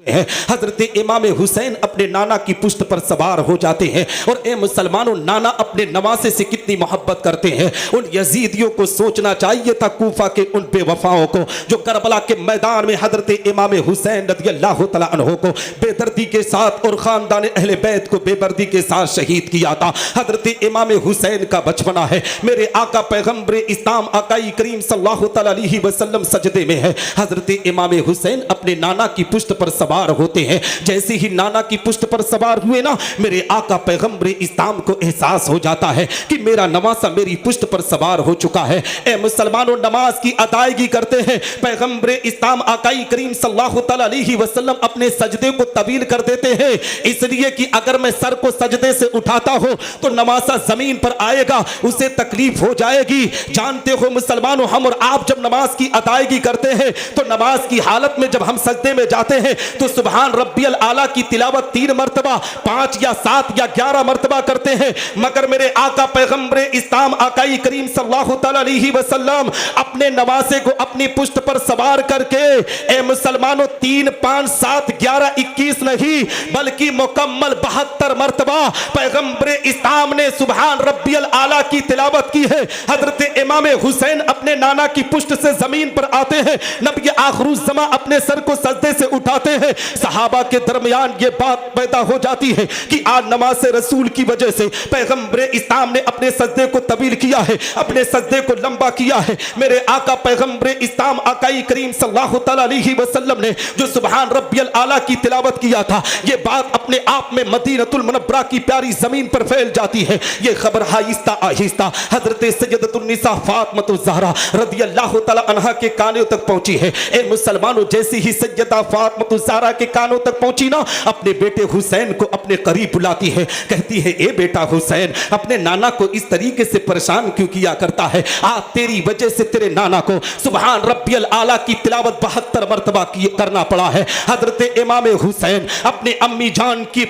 हैं। हजरत इमाम हुसैन अपने नाना की पुश्त पर सवार हो जाते हैं और ए मुसलमानों, नाना अपने नवासे से कितनी मोहब्बत करते हैं। उन यजीदियों को सोचना चाहिए था, कूफा के उन बेवफाओं को जो करबला के मैदान में हजरत इमाम हुसैन रज़ियल्लाहु तआला अन्हु को बेदर्दी के साथ और खानदान अहले बैत को बेदर्दी के साथ शहीद किया था। हजरत इमाम हुसैन का बचपना है, मेरे आका पैगंबर इस्लाम आकाई करीम सल्लल्लाहु तआला अलैहि वसल्लम सजदे में है। हजरत इमाम हुसैन अपने नाना की पुश्त पर सवार होते हैं। जैसे ही नाना की पुश्त पर सवार हुए ना, मेरे आका पैगंबर इस्लाम को एहसास हो जाता है कि मेरा नवासा मेरी पुश्त पर सवार हो चुका है। ए मुसलमानों, नमाज की अदायगी करते हैं। पैगंबर इस्लाम आकाई करीम सल्लल्लाहु तआला अलैहि वसल्लम अपने सजदे को तवील कर देते हैं, इसलिए कि अगर मैं सर को सजदे से उठाता हूं तो नमासा जमीन पर आएगा, उसे तकलीफ हो जाएगी। जानते हो मुसलमानों, हम और आप जब नमाज की अदायगी करते हैं तो नमाज की हालत में जब हम सजदे में जाते हैं तो सुभान रब्बियल आला की तिलावत 3 मरतबा, 5 या 7 या 11 मरतबा करते हैं। मगर मेरे आका पैगंबर इस्लाम आकाई करीम सल्लल्लाहु तआला अलैहि वसल्लम अपने नवासे को अपनी पुश्त पर सवार करके ए मुसलमानों 3, 5, 7, 11, 21 नहीं बल्कि मुकम्मल 72 मरतबा पैगंबर इस्लाम ने सुभान रब्बियल आला की तिलावत की है। हजरत इमाम हुसैन अपने नाना की पुश्त से जमीन पर आते हैं, नबी आखिरुज़्ज़मा अपने सर को सजदे से उठाते हैं। सहाबा के दरमियान ये बात पैदा हो जाती है कि आज नमाज से रसूल की वजह से पैगंबर इस्लाम ने अपने सजदे को तवील किया है, अपने सजदे को लंबा किया है। मेरे आका पैगंबर इस्लाम आकाई करीम सल्लल्लाहु तआला अलैहि वसल्लम ने जो सुभान रब्बियल आला की तिलावत किया था, ये बात अपने आप में मदीनतुल मुनव्वरा की प्यारी जमीन पर फैल जाती है। ये खबर आहिस्ता आहिस्ता हजरत सैयदतुन निसा फातिमा ज़हरा रज़ियल्लाहु तआला अन्हा के कानों तक पहुंची है। ए मुसलमानों, जैसे ही सैयदा फातिमा ज़हरा के कानों तक पहुंची ना, अपने बेटे हुसैन को अपने करीब बुलाती है, कहती है ए बेटा हुसैन, अपने नाना को इस तरीके से परेशान क्यों किया करता है? आज तेरी वजह से तेरे नाना को सुभान रब्बियल आला की तिलावत 72 मरतबा करना पड़ा है। हजरत इमाम हुसैन अपने अम्मी जान की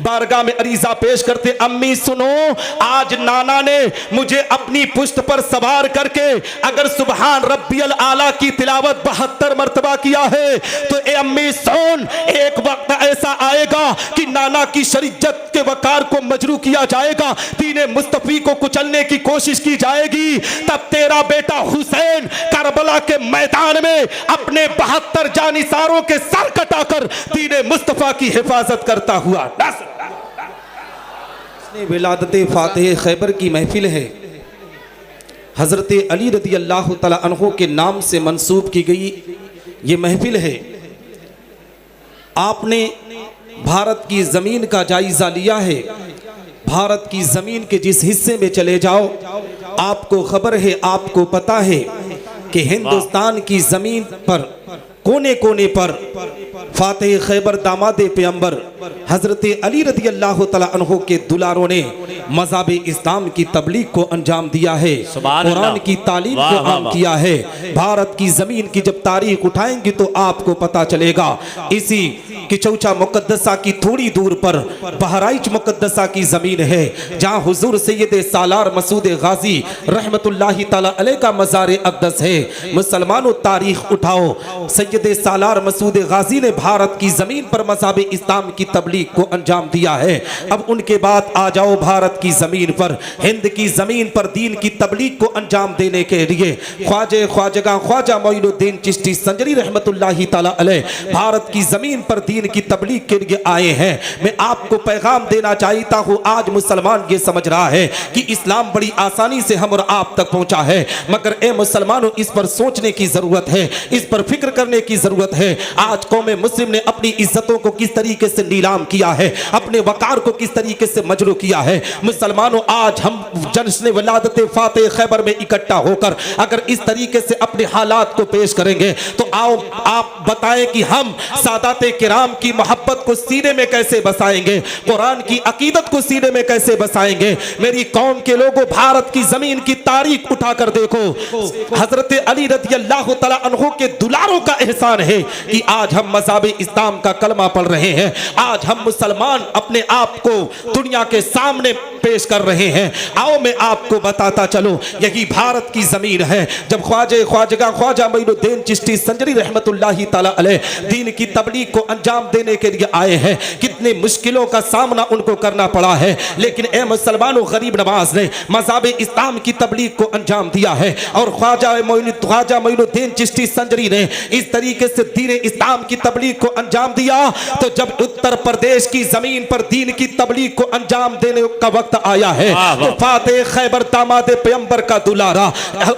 बारगाह में अरीजा पेश करते, अम्मी सुनो, आज नाना ने मुझे अपनी पुश्त पर सवार करके अगर सुभान रब्बियल आला की तिलावत 72 मरतबा किया है तो ए अम्मी सुन, एक वक्त ऐसा आएगा कि नाना की शरीयत के वकार को मजरू किया जाएगा, दीने मुस्तफी को कुचलने की कोशिश की जाएगी, तब तेरा बेटा हुसैन करबला के मैदान में अपने 72 जानिसारों के सर कटाकर दीने मुस्तफा की हिफाजत करता हुआ विलादत फातिह खैबर की महफिल है। हजरत अली रज़ियल्लाहु तआला अन्हु के नाम से मंसूब की गई ये महफिल है। आपने भारत की ज़मीन का जायज़ा लिया है। भारत की ज़मीन के जिस हिस्से में चले जाओ, आपको खबर है, आपको पता है कि हिंदुस्तान की ज़मीन पर कोने कोने पर फातिह खैबर दामादे पैगंबर हजरत अली रज़ियल्लाहु तआला अन्हु के दुलारों ने मज़हब इस्लाम की तबलीग को अंजाम दिया है, कुरान की तालीम को आम किया है। भारत की ज़मीन की जब तारीख उठाएंगे तो आपको पता चलेगा। इसी कि चौचा मुकद्दसा की थोड़ी दूर पर बहराइच मुकद्दसा की ज़मीन है, जहाँ हुजूर सैयद सालार मसूद गाजी रहमतुल्लाहि ताला अलैह का मज़ार अक़दस है। मुसलमानों, तारीख उठाओ, सैयद सालार मसूद गाजी ने भारत की ज़मीन पर मज़हब इस्लाम की तबलीग को अंजाम दिया है। अब उनके बाद आ जाओ भारत की ज़मीन पर, हिंद की ज़मीन पर दीन की तबलीग को अंजाम देने के लिए ख्वाजा मोइनुद्दीन चिश्ती संजरी रहमतुल्लाहि ताला अलैह भारत की ज़मीन पर दीन की तबलीग के लिए आए हैं। मैं आपको पैगाम देना चाहता हूँ, आज मुसलमान ये समझ रहा है कि इस्लाम बड़ी आसानी से हम और आप तक पहुँचा है, मगर ए मुसलमानों, इस पर सोचने की ज़रूरत है, इस पर फिक्र करने की ज़रूरत है। आज कौम मुस्लिम ने अपनी इज्जतों को किस तरीके से नीलाम किया है, अपने वकार को किस तरीके से मजरू किया है। मुसलमानों, आज हम जश्न विलादत फातिह खैबर में इकट्ठा होकर अगर इस तरीके से अपने हालात को पेश करेंगे तो आओ आप बताएं कि हम सादाते किराम की मोहब्बत को सीने में कैसे बसाएंगे, कुरान की अकीदत को सीने में कैसे बसाएंगे। मेरी कौम के लोगों, भारत की जमीन की तारीख उठाकर देखो, हजरत अली रज़ियल्लाहु तआला अन्हु के दुलारों का एहसान है कि आज हम मज़हब इस्लाम का कलमा पढ़ रहे हैं। आज हम मुसलमान अपने आप को दुनिया के सामने पेश कर रहे हैं। आओ मैं आपको बताता चलो, यही भारत की जमीन है। जब ख्वाजा मोइनुद्दीन चिश्ती संजरी रहमतुल्लाहि ताला अलैह दीन की तबलीग को अंजाम देने के लिए आए हैं, कितने मुश्किलों का सामना उनको करना पड़ा है, लेकिन ए मुसलमानों, गरीब नवाज ने मज़हब इस्लाम की तबलीग को अंजाम दिया है। और ख्वाजा मोइनुद्दीन चिश्ती संजरी ने इस तरीके से दीन इस्लाम की तबलीग को अंजाम दिया। तो जब उत्तर प्रदेश की जमीन पर दीन की तबलीग को अंजाम देने का वक्त आया है, तो फातेह खैबर दामाद पैगंबर का दुलारा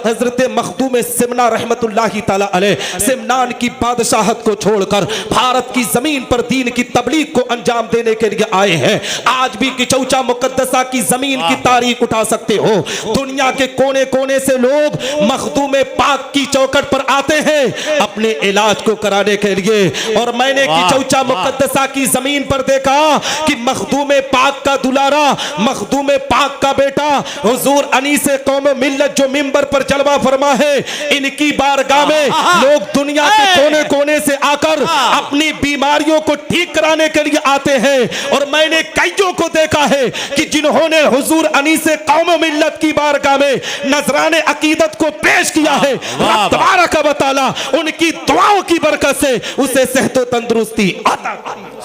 हजरत मखदूम सिमना रहमतुल्लाहि ताला अलैह सिमनान की बादशाहत को छोड़कर भारत की जमीन पर दीन की तबलीग को अंजाम देने के लिए आए हैं। आज भी किचौचा मुकद्दसा की जमीन की तारीख उठा सकते हो। दुनिया के कोने कोने से लोग मखदूम पाक की चौखट पर आते हैं अपने इलाज को कराने के लिए। और मैंने किचौचा मुकद्दसा की जमीन पर देखा कि मखदूम पाक का दुलारा, मखदूम पाक का बेटा हुजूर अनीस कौम मिल्लत जो मिंबर पर जलवा फरमा है, इनकी बारगाह में लोग दुनिया के कोने कोने से आकर अपनी बीमारियों को ठीक कराने के लिए आते हैं। और मैंने कईयों को देखा है कि जिन्होंने हुजूर अनीस कौम मिल्लत की बारगाह में नजराने अकीदत को पेश किया है, रब तबारक व तआला उनकी दुआओं की बरकत से उसे सेहत व तंदुरुस्ती अता।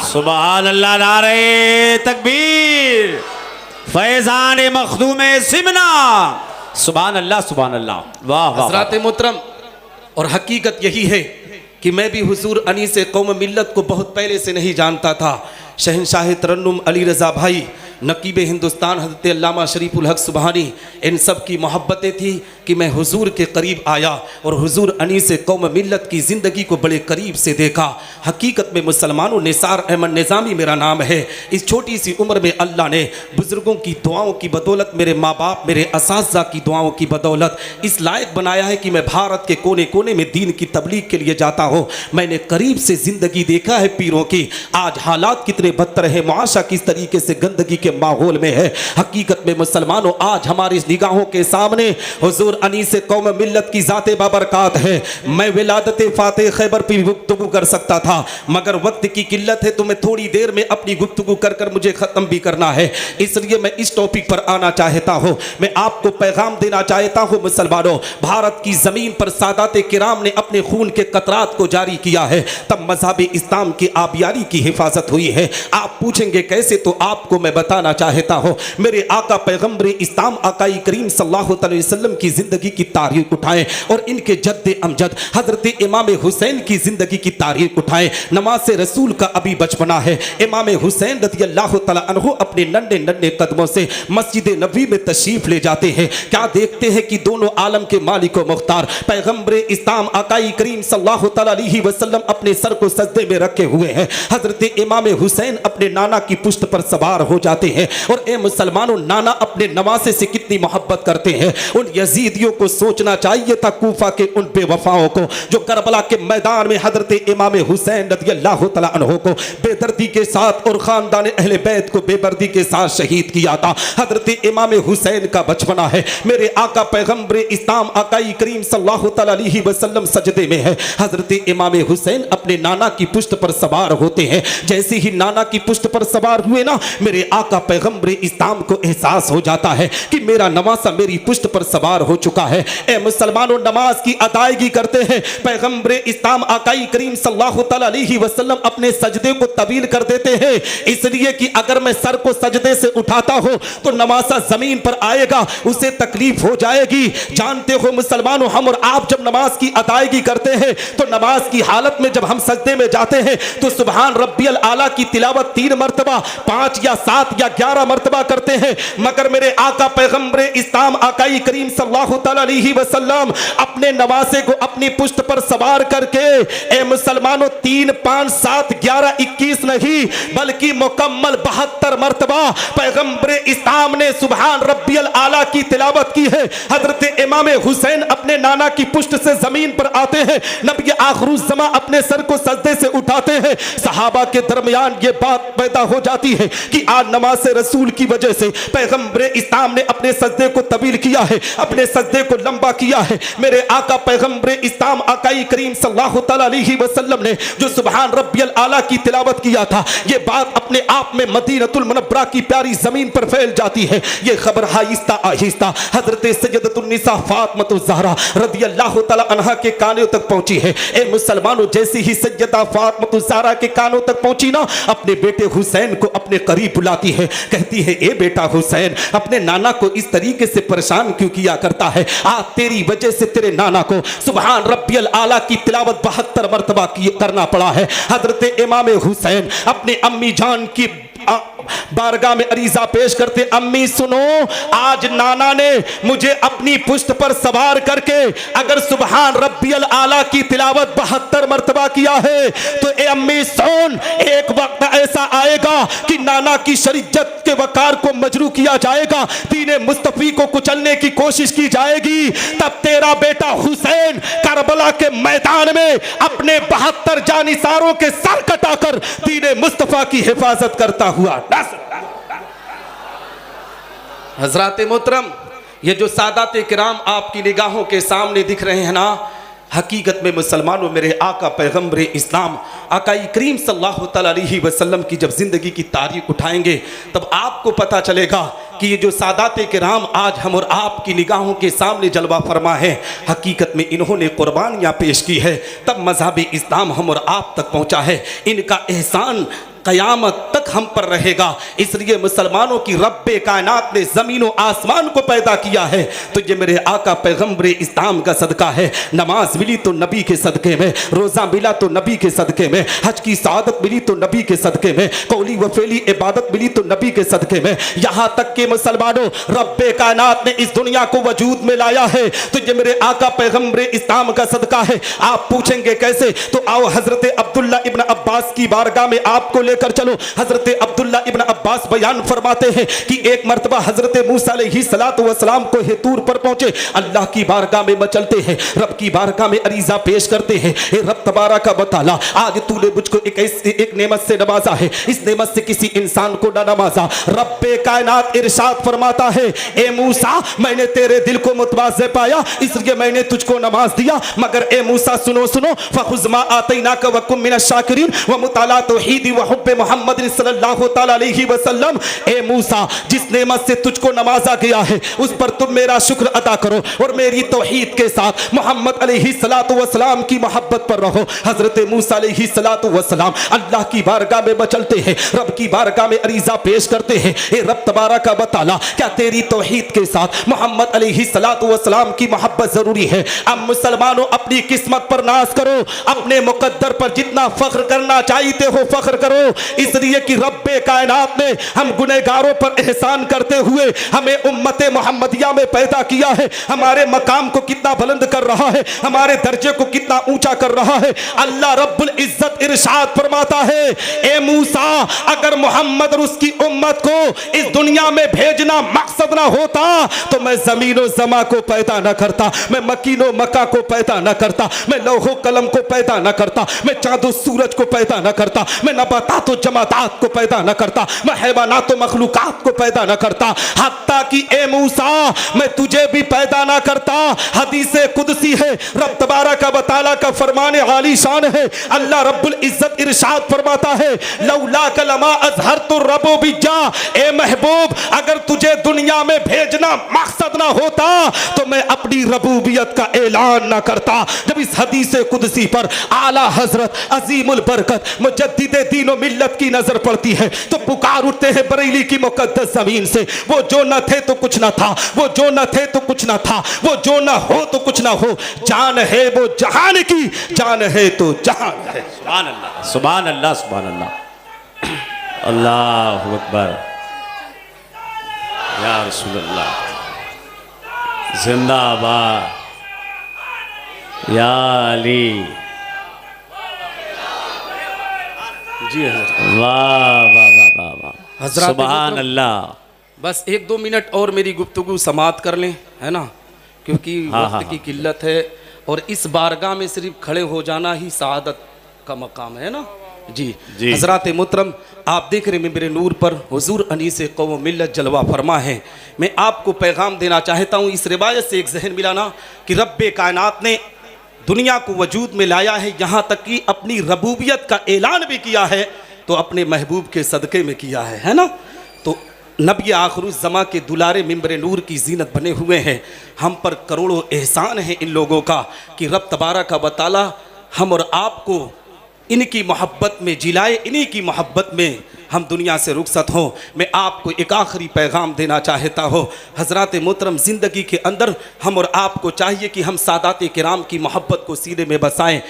सुभान अल्लाह, नारे तकबीर, फैजान मखदूम सिमना, सुभान अल्लाह, सुभान अल्लाह, वाह वाह। हज़रात मोहतरम, और हकीकत यही है कि मैं भी हुजूर अनीस कौम मिल्लत को बहुत पहले से नहीं जानता था। शहनशाह तरन्नुम अली रज़ा भाई, नकीब हिंदुस्तान हज़रत अल्लामा शरीफुल हक सुबहानी, इन सब की मोहब्बतें थी कि मैं हुजूर के करीब आया और हुजूर अनीस कौम मिल्लत की ज़िंदगी को बड़े करीब से देखा। हकीकत में मुसलमानों, निसार अहमद निज़ामी मेरा नाम है। इस छोटी सी उम्र में अल्लाह ने बुज़ुर्गों की दुआओं की बदौलत, मेरे माँ बाप, मेरे असातिज़ा की दुआओं की बदौलत इस लायक बनाया है कि मैं भारत के कोने कोने में दीन की तबलीग के लिए जाता हूँ। मैंने करीब से ज़िंदगी देखा है पीरों की। आज हालात कितने बदतर है, मुआशा किस तरीके से गंदगी के माहौल में है। हकीकत में मुसलमानों, आज हमारी निगाहों के सामने हुजूर अनीस कौम मिल्लत की ज़ाते बाबरकात है। मैं विलादत फातेह खैबर पर गुफ्तगू कर सकता था, मगर वक्त की किल्लत है तो मैं थोड़ी देर में अपनी गुफ्तगू कर कर मुझे ख़त्म भी करना है, इसलिए मैं इस टॉपिक पर आना चाहता हूँ। मैं आपको पैगाम देना चाहता हूँ मुसलमानों, भारत की ज़मीन पर सादात किराम ने अपने खून के कतरात को जारी किया है, तब मज़हब इस्लाम की आबियारी की हिफाजत हुई है। आप पूछेंगे कैसे, तो आपको मैं बताना चाहता हूँ। मेरे आका पैगंबर इस्लाम आकाई करीम सल्लल्लाहु अलैहि वसल्लम की ज़िंदगी की तारीख उठाएं और इनके जद्दे अमजद हज़रत इमाम हुसैन की ज़िंदगी की तारीख उठाएं। नमाज रसूल का अभी बचपना है। इमाम हुसैन रज़ियल्लाहु तआला अन्हु अपने नन्हे नन्हे कदमों से मस्जिद नबी में तशरीफ़ ले जाते हैं। क्या देखते हैं कि दोनों आलम के मालिक व मुख्तार पैगंबर इस्लाम आकाई करीम सल्लल्लाहु अलैहि वसल्लम अपने सर को सजदे में रखे हुए हैं। हज़रत इमाम हुसैन अपने नाना की पुश्त पर सवार हो जाते हैं। और ए मुसलमानों, नाना अपने नवासे से कितनी मोहब्बत करते हैं। उन यजीदियों को सोचना चाहिए था, कूफा के उन बेवफाओं को, जो करबला के मैदान में हज़रत इमाम हुसैन रज़ियल्लाहु तआला अन्हु को बेदर्दी के साथ और ख़ानदान अहले बैत को बेदर्दी के साथ शहीद किया था। हज़रत इमाम हुसैन का बचपना है। मेरे आका पैगंबर इस्लाम आकाई करीम सल्लल्लाहु अलैहि वसल्लम सजदे में है। हज़रत इमाम हुसैन अपने नाना की पुश्त पर सवार होते हैं। जैसे ही नाना की पुश्त पर सवार हुए ना, मेरे आका पैगंबर इस्लाम को एहसास हो जाता है कि मेरा नवासा मेरी पुश्त पर सवार हो चुका है। ए मुसलमानों, नमाज की अदायगी करते हैं। पैगंबर इस्लाम आकाई करीम सल्लल्लाहु अलैहि वसल्लम अपने सजदे को तवील कर देते हैं, इसलिए कि अगर मैं सर को सजदे से उठाता हूं तो नवासा जमीन पर आएगा, उसे तकलीफ हो जाएगी। जानते हो मुसलमानों, हम और आप जब नमाज की अदायगी करते हैं तो नमाज की हालत में जब हम सजदे में जाते हैं तो सुभान रब्बियल आला की तिलावत 3 मरतबा, 5 या 7 या 11 मरतबा करते हैं। मगर मेरे आका पैगंबर इस्लाम आकाई करीम सल्लल्लाहु अलैहि वसल्लम अपने नवासे को अपनी पुश्त पर सवार करके, ए मुसलमानों, 3, 5, 7, 11, 21 नहीं बल्कि मुकम्मल 72 मरतबा पैगंबर इस्लाम ने सुभान रब्बियल आला की तिलावत की है। हजरत इमाम हुसैन अपने नाना की पुश्त से जमीन पर आते हैं। नबी आखिरुज़्ज़मा अपने सर को सजदे से उठाते हैं। सहाबा के दरमियान ये बात पैदा हो जाती है कि आज नमाज रसूल की वजह से पैगंबर इस्लाम ने अपने सजदे को तवील किया है, अपने सजदे को लंबा किया है। मेरे आका पैगंबर इस्लाम आकाई करीम सल्लल्लाहु अलैहि वसल्लम ने जो सुभान रब्बियल आला की तिलावत किया था, ये बात अपने आप में मदीनतुल मुनव्वरा कुबरा की प्यारी जमीन पर फैल जाती है। ये खबर आहिस्ता आहिस्ता हजरत सैयदतुन्निसा फातिमा ज़हरा रदियल्लाहु तआला अन्हा के कानों तक पहुंची है। ए मुसलमानों, जैसे ही सैयदा फातिमा ज़हरा के कानों तक पहुंची ना, अपने बेटे हुसैन को अपने करीब बुलाती है, कहती है ए बेटा हुसैन, अपने नाना को इस तरीके से परेशान क्यों किया करता है? आज तेरी वजह से तेरे नाना को सुबहान रब्बियल आला की तिलावत 72 मरतबा करना पड़ा है। हजरत इमाम हुसैन अपने अम्मी जान की बारगाह में अरीजा पेश करते, अम्मी सुनो, आज नाना ने मुझे अपनी पुश्त पर सवार करके अगर सुबहान रब्बियल आला की तिलावत 72 मरतबा किया है तो ए अम्मी सुन, एक वक्त ऐसा आएगा कि नाना की शरीयत के वकार को मजरू किया जाएगा, दीने मुस्तफी को कुचलने की कोशिश की जाएगी, तब तेरा बेटा हुसैन करबला के मैदान में अपने 72 जानिसारों के सर कटाकर दीने मुस्तफा की हिफाजत करता हुआ। हजरात मोहतरम, ये जो सादात किराम आपकी निगाहों के सामने दिख रहे हैं ना, हकीकत में मुसलमानों, मेरे आका पैगम्बर इस्लाम आकाई करीम सल्लल्लाहु तआला अलैहि वसल्लम की जब ज़िंदगी की तारीख उठाएंगे तब आपको पता चलेगा कि ये जो सादात किराम आज हम और आपकी निगाहों के सामने जलवा फरमा है, हकीकत में इन्होंने कुर्बानियाँ पेश की है, तब मज़हब इस्लाम हम और आप तक पहुँचा है। इनका एहसान क़यामत तक हम पर रहेगा। इसलिए मुसलमानों की रब्बे कायनात ने ज़मीन व आसमान को पैदा किया है, तो ये मेरे आका पैगम्बर इस्लाम का सदका है। नमाज मिली तो नबी के सदक़े में, रोज़ा मिला तो नबी के सदक़े में, हज की सआदत मिली तो नबी के सदक़े में, कौली व फ़ेली इबादत मिली तो नबी के सदक़े में। यहाँ तक कि मुसलमानों, रब्बे कायनात ने इस दुनिया को वजूद में लाया है तो ये मेरे आका पैगम्बर इस्लाम का सदका है। आप पूछेंगे कैसे? तो आओ हज़रत अब्दुल्ला इब्न अब्बास की बारगाह में आपको लेकर चलो। हजरत अब्दुल्ला इब्न अब्बास बयान फरमाते हैं कि एक मर्तबा हजरत मूसा अलैहिस्सलातु वस्सलाम को हेतूर पर पहुंचे, अल्लाह की बारगाह में मचलते हैं, रब की बारगाह में अरीजा पेश करते हैं, ए रब तबारक व तआला, आज तूने मुझको एक नेमत से नवाजा है, इस नेमत से किसी इंसान को ना नवाजा। रब्बे कायनात इरशाद फरमाता है, ए मूसा, मैंने तेरे दिल को मुतवाज़े पाया इसलिए मैंने तुझको नमाज दिया, मगर ए मूसा सुनो सुनो, फखुज़ मा आतैनाका व कुम मिनश शाकिरीन व मुताला तौहीदी व हुब्बे मोहम्मद सल्लल्लाहु तआला अलैहि वसल्लम, ए मूसा, जिस नेमत से तुझको नवाजा गया है उस पर तुम मेरा शुक्र अदा करो और मेरी तौहीद के साथ मोहम्मद अलैहिस्सलातु वस्सलाम की मोहब्बत पर रहो। हजरत मूसा अलैहिस्सलातु वस्सलाम अल्लाह की बारगाह में मचलते हैं, रब की बारगाह में अरीजा पेश करते हैं, ए रब तबारक व तआला, क्या तेरी तौहीद के साथ मोहम्मद अलैहिस्सलातु वस्सलाम की मोहब्बत जरूरी है? अब मुसलमानों, अपनी किस्मत पर नाज करो, अपने मुकद्दर पर जितना फख्र करना चाहते हो फख्र करो, इसलिए कि रब्बे कायनात ने हम गुनहगारों पर एहसान करते हुए हमें उम्मते मोहम्मदिया में पैदा किया है, हमारे मकाम को कितना बुलंद कर रहा है, हमारे दर्जे को कितना ऊंचा कर रहा है। अल्लाह रब्बुल इज्जत इरशाद फरमाता है, ए मूसा, अगर मोहम्मद और उसकी उम्मत को इस दुनिया में भेजना मकसद ना होता तो मैं जमीनो जमा को पैदा न करता, मैं मकीनो मक्का को पैदा न करता, मैं लौहो कलम को पैदा न करता, मैं चांदो सूरज को पैदा न करता, मैं नबातात व जमातात को पैदा न करता, मैं हैवानात व मखलूकात को पैदा न करता, हत्ता कि ए मूसा, मैं तुझे भी पैदा न करता। हदीस कुदसी है, रब तबारक व तआला का फरमान आली शान है। अल्लाह रब्बुल इज्जत इरशाद फरमाता है, लौला कलमा अज़हरतु रबूबिय्या, ए महबूब, अगर तुझे दुनिया में भेजना मकसद ना होता तो मैं अपनी रबूबियत का ऐलान ना करता। जब इस हदीस कुदसी पर आला हजरत अजीमुल बरकत मुजद्दिदे दीन व मिल्लत की नजर पड़ती है तो पुकार उठते हैं बरेली की मुकद्दस जमीन से, वो जो न थे तो कुछ न था, वो जो न थे तो कुछ न था, वो जो न हो तो कुछ न हो, जान है वो जहान की, जान है तो जहान है। सुभान अल्लाह, सुभान अल्लाह, सुभान अल्लाह, अल्लाहु अकबर, या रसूल अल्लाह, जिंदाबाद, या अली, जी हजरत, वाह वाह वाह वाह वाह, हजरत सुभान अल्लाह। बस 1-2 मिनट और मेरी गुफ्तगू समाप्त कर लें, है ना, क्योंकि वक्त की किल्लत है और इस बारगाह में सिर्फ खड़े हो जाना ही सआदत का मकाम है ना। जी हजरत मोहतरम, आप देख रहे हैं मेरे नूर पर हुजूर अनीस कौम मिल्लत जलवा फरमा है। मैं आपको पैगाम देना चाहता हूँ, इस रिवायत से एक जहन मिलाना कि रब्बे कायनात ने दुनिया को वजूद में लाया है, यहाँ तक कि अपनी रबूबियत का ऐलान भी किया है तो अपने महबूब के सदक़े में किया है ना। तो नबी आखिरुज़्ज़मा के दुलारे मिंबर नूर की जीनत बने हुए हैं। हम पर करोड़ों एहसान हैं इन लोगों का कि रब तबारक व तआला हम और आपको इनकी मोहब्बत में जिलाए, इन्हीं की मोहब्बत में हम दुनिया से रुखसत हों। मैं आपको एक आखिरी पैगाम देना चाहता हूँ। हज़रात मोहतरम, ज़िंदगी के अंदर हम और आपको चाहिए कि हम सादात किराम की मोहब्बत को सीने में बसाएं,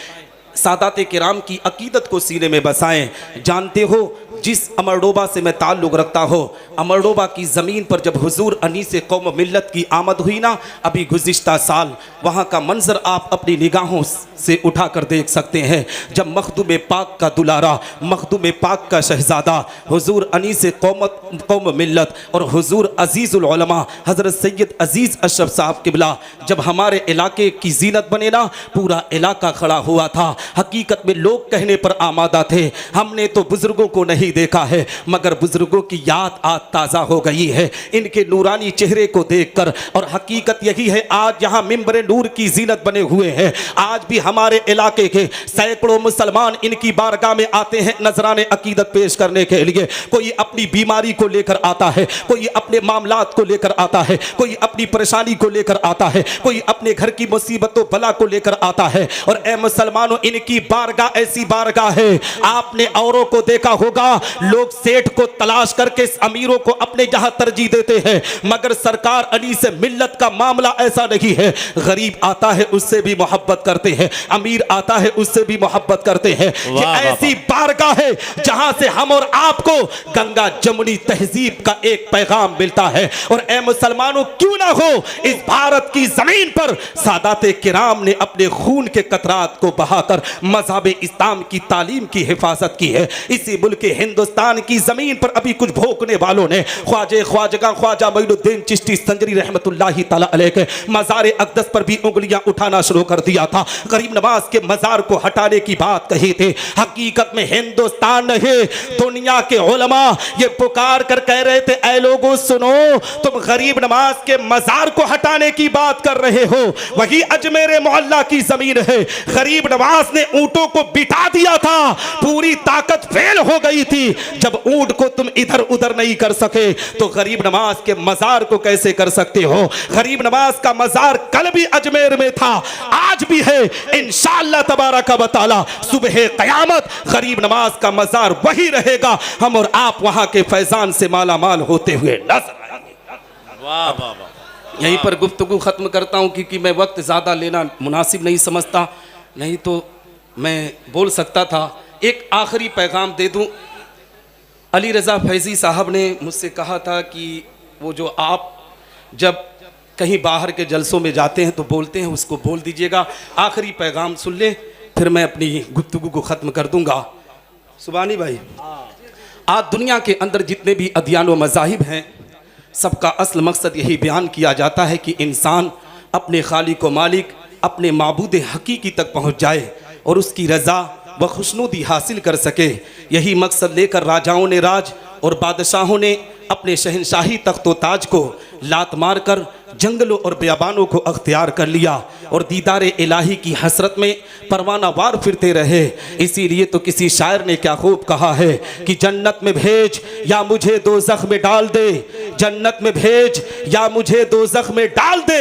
सादात किराम की अकीदत को सीने में बसाएं। जानते हो, जिस अमरडोबा से मैं ताल्लुक़ रखता हो, अमरडोबा की ज़मीन पर जब हुजूर अनीस कौम मिल्लत की आमद हुई ना, अभी गुज़िश्ता साल, वहाँ का मंज़र आप अपनी निगाहों से उठा कर देख सकते हैं। जब मखदूम पाक का दुलारा, मखदूम पाक का शहज़ादा हुजूर अनीस कौम मिल्लत और हुजूर अज़ीज़ुल उलमा हज़रत सैयद अज़ीज़ अशरफ साहब किबला जब हमारे इलाके की जीनत बने ना, पूरा इलाका खड़ा हुआ था। हकीकत में लोग कहने पर आमादा थे, हमने तो बुज़ुर्गों को नहीं देखा है, मगर बुज़ुर्गों की याद आज ताज़ा हो गई है इनके नूरानी चेहरे को देखकर। और हकीकत यही है, आज यहाँ मिंबर नूर की जीनत बने हुए हैं। आज भी हमारे इलाके के सैकड़ों मुसलमान इनकी बारगाह में आते हैं नजराने अकीदत पेश करने के लिए। कोई अपनी बीमारी को लेकर आता है, कोई अपने मामलात को लेकर आता है, कोई अपनी परेशानी को लेकर आता है, कोई अपने घर की मुसीबतों बला को लेकर आता है। और ए मुसलमानों, इनकी बारगाह ऐसी बारगाह है, आपने औरों को देखा होगा, लोग सेठ को तलाश करके अमीरों को अपने जहां तरजीह देते हैं, मगर सरकार अली से मिल्लत का मामला ऐसा नहीं है। गरीब आता है उससे भी मोहब्बत करते हैं, अमीर आता है उससे भी मोहब्बत करते हैं। ये ऐसी बारगाह है जहां से हम और आपको गंगा जमुनी तहजीब का एक पैगाम मिलता है। और ए मुसलमानों, क्यों ना हो, इस भारत की जमीन पर सादाते किराम ने अपने खून के कतरात को बहाकर मज़हब इस्लाम की तालीम की हिफाजत की है। इसी मुल्क हिंदुस्तान की जमीन पर अभी कुछ भोंकने वालों ने ख्वाजा मोइनुद्दीन चिश्ती संजरी रहमतुल्लाहि तआला अलैह के मज़ार अक़दस पर भी उंगलियां उठाना शुरू कर दिया था। गरीब नवाज के मज़ार को हटाने की बात कही थी। हकीकत में हिंदुस्तान नहीं, दुनिया के उलमा ये पुकार कर कह रहे थे, ऐ लोगों सुनो, तुम गरीब नवाज के मज़ार को हटाने की बात कर रहे हो, वही अजमेर मोहल्ला की जमीन है। गरीब नवाज ने ऊंटों को बिठा दिया था, पूरी ताकत फेल हो गई थी। जब ऊंट को तुम इधर उधर नहीं कर सके तो गरीब नवाज के मज़ार को कैसे कर सकते हो। गरीब नवाज का मज़ार कल भी अजमेर में था, आज भी है, इंशाअल्लाह तबारक व तआला सुबह क़यामत गरीब नवाज का मज़ार वही रहेगा। हम और आप वहां के फैजान से माला माल होते हुए नजर आएंगे। वाह वाह वाह। यहीं पर गुफ्तगू ख़त्म करता हूं, क्योंकि मैं वक्त ज़्यादा लेना मुनासिब नहीं समझता, नहीं तो मैं बोल सकता था। एक आखिरी पैगाम दे दूं। अली रज़ा फैज़ी साहब ने मुझसे कहा था कि वो जो आप जब कहीं बाहर के जलसों में जाते हैं तो बोलते हैं, उसको बोल दीजिएगा। आखिरी पैगाम सुन लें, फिर मैं अपनी गुफ्तगू को ख़त्म कर दूंगा। सुबानी भाई, आज दुनिया के अंदर जितने भी अदियान व मज़ाहिब हैं, सबका असल मकसद यही बयान किया जाता है कि इंसान अपने खालिक व मालिक, अपने माबूद हकीकी तक पहुँच जाए और उसकी रज़ा व खुशनुदी हासिल कर सके। यही मकसद लेकर राजाओं ने राज और बादशाहों ने अपने शहनशाही तख्तो ताज को लात मार कर जंगलों और बियाबानों को अख्तियार कर लिया और दीदार इलाही की हसरत में परवाना वार फिरते रहे। इसीलिए तो किसी शायर ने क्या खूब कहा है कि जन्नत में भेज या मुझे दोज़ख में डाल दे, जन्नत में भेज या मुझे दोज़ख में डाल दे,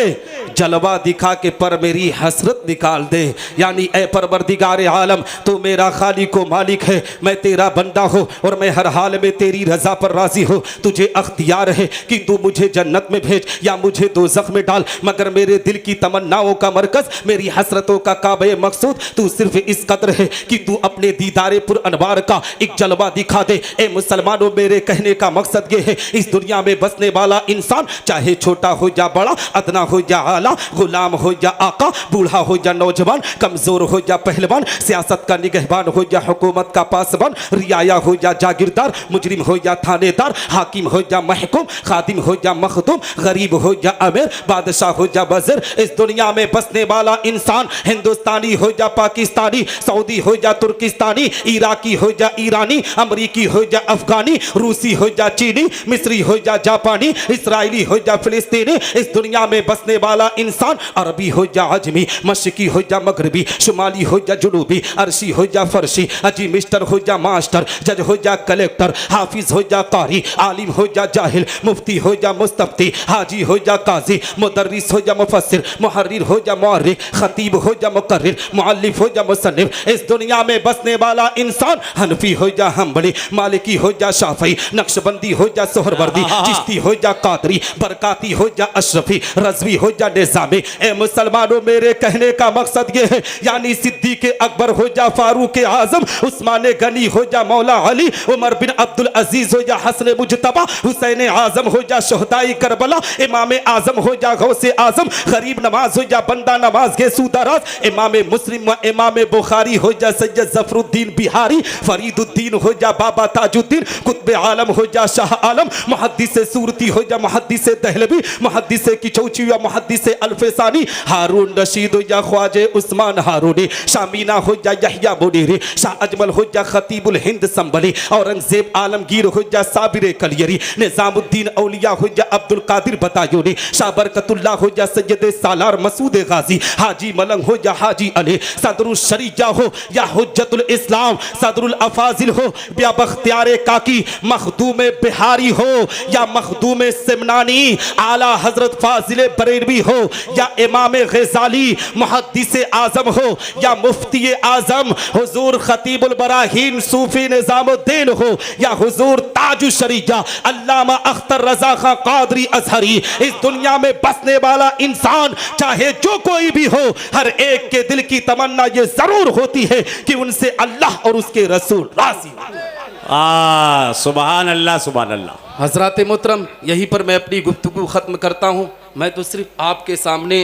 जलवा दिखा के पर मेरी हसरत निकाल दे। यानी ए परवरदिगार आलम, तो मेरा खालिक व मालिक है, मैं तेरा बंदा हूँ और मैं हर हाल में तेरी रज़ा पर राज़ी हूँ। तुझे अख्तियार है कि तू मुझे जन्नत में भेज या मुझे दोज़ख में डाल, मगर मेरे दिल की तमन्नाओं का मरकज़, मेरी हसरतों का काबे मकसूद तू सिर्फ इस कदर है कि तू अपने दीदारे पुर अनवार का एक जलवा दिखा दे। ए मुसलमानों, मेरे कहने का मकसद ये है, इस दुनिया में बसने वाला इंसान चाहे छोटा हो या बड़ा, अदना हो या आला, गुलाम हो या आका, बूढ़ा हो या नौजवान, कमज़ोर हो या पहलवान, सियासत का निगहबान हो या हुकूमत का पासबान, रियाया हो या जागीरदार, मुजरिम हो या थानेदार, हाकिम हो या महकूम, खादिम हो या मखदूम, गरीब हो या अमीर, बादशाह हो या वज़ीर, इस दुनिया में बसने वाला इंसान हिंदुस्तानी हो या पाकिस्तानी, सऊदी हो या तुर्किस्तानी, इराकी हो या ईरानी, अमरीकी हो या अफगानी, रूसी हो या चीनी, मिस्री हो या जापानी, इसराइली हो या फिलिस्तीनी, इस दुनिया में बसने वाला इंसान, अरबी हो या अजमी, मशकी हो या मगरबी, शुमाली हो या जुनूबी, अरशी हो या फरशी, अजी मिस्टर हो या मास्टर, जज हो या कलेक्टर, हाफिज हो या कारी, आलिम हो या जाहिल, मुफ्ती हो या मुस्तफ्ती, हाजी हो या काजी, मुदर्रिस हो या मुफस्सिर, मुहर्रिर हो या मुअर्रिख, खतीब हो या मुकर्रिर, मुअल्लिफ हो या मुसन्निफ। इस दुनिया में बसने वाला इंसान हनफी हो या हम्बली, मालिकी हो या शाफी, नक्शबंदी हो या सोहरवर्दी, चिश्ती हो या कादरी, बरकाती हो या अशरफी, रजवी हो या निज़ामी। ए मुसलमानों, मेरे कहने का मकसद ये है, यानी सिद्दीक़ अकबर हो या फारूक आजम, उस्मान गनी हो या मौला अली, उमर बिन अब्दुल अजीज हो या हसन मुजतबा, हुसैन आजम हो या शहदाई करबला, इमाम आजम हो या गौसे आजम, गरीब नवाज हो या बंदा नवाज के सूदाराज, इमाम मुस्लिम व इमाम बुखारी हो या सैयद जफरुद्दीन बिहारी, फरीदुद्दीन हो या बाबा ताजुद्दीन, कुतुब आलम हो या शाह आलम, मुहद्दिस सूरती हो या मुहद्दिस दहलवी, मुहद्दिस किचौची या मुहद्दिस अल्फसानी, हारून रशीद हो या ख्वाजे उस्मान हारूनी, शामीना हो या यहया मुनीरी, शाह अजमल हो या खतीबुल हिंद संभली, औरंगजेब आलमगीर हो या साबिर कलियरी, निजामुद्दीन औलिया हो या अब्दुल कादिर बतायूनी, शाह बरकतुल्लाह हो या सैयद सालार मसूद गाजी, हाजी मलंग हो या हाजी अली, सदरुल शरीया हो या हुज्जतुल इस्लाम, सदरुल अफाजिल हो या बख्तियार काकी, मखदूम बिहारी हो या मखदूम सिमनानी, आला हजरत फाजिल बरेलवी हो या इमाम गजाली, मुहद्दिस आजम हो या मुफ्ती आजम, हुजूर खतीबुल बराहीन सूफी निजामुद्दीन हो या हुजूर ताजु शरीया अल्लामा अख्तर रजा खां कादरी अजहरी। इस दुनिया में बसने वाला इंसान चाहे जो कोई भी हो, हर एक के दिल की तमन्ना ये जरूर होती है कि उनसे अल्लाह और उसके रसूल राजी हो। सुभान अल्लाह, सुभान अल्लाह। हजरात मोहतरम, यहीं पर मैं अपनी गुफ्तगू खत्म करता हूँ। मैं तो सिर्फ आपके सामने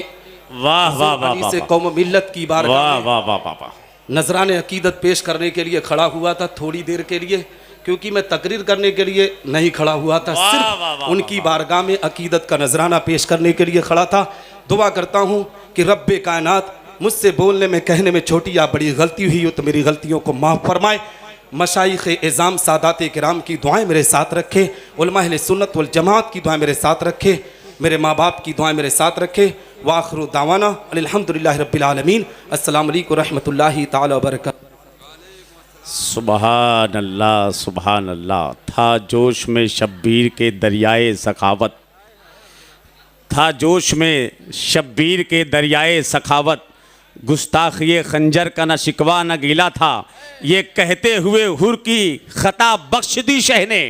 वाह वाह वाह अली वाह से कौम मिल्लत की बात वाह वाह वाह वाह वाह। नजराने अकीदत पेश करने के लिए खड़ा हुआ था, थोड़ी देर के लिए, क्योंकि मैं तकरीर करने के लिए नहीं खड़ा हुआ था, वाह, सिर्फ वाह, वाह, उनकी बारगाह में अकीदत का नजराना पेश करने के लिए खड़ा था। दुआ करता हूँ कि रब्बे कायनात मुझसे बोलने में कहने में छोटी या बड़ी गलती हुई हो तो मेरी गलतियों को माफ़ फरमाए। मशाइख़ इज़ाम सादात किराम की दुआएं मेरे साथ रखे, उलमा अहले सुन्नत वल जमात की दुआएं मेरे साथ रखे, मेरे माँ बाप की दुआएं मेरे साथ रखे। वाखिरु दावाना अल्हम्दुलिल्लाहि रब्बिल आलमीन। अस्सलामु अलैकुम रहमतुल्लाहि ताला व बरकातहू। सुभान अल्लाह, सुभान अल्लाह। था जोश में शब्बीर के दरियाए सखावत, था जोश में शब्बीर के दरियाए सखावत, गुस्ताखिए खंजर का न शिकवा न गीला था, ये कहते हुए हुर की खता बख्श दी शह ने।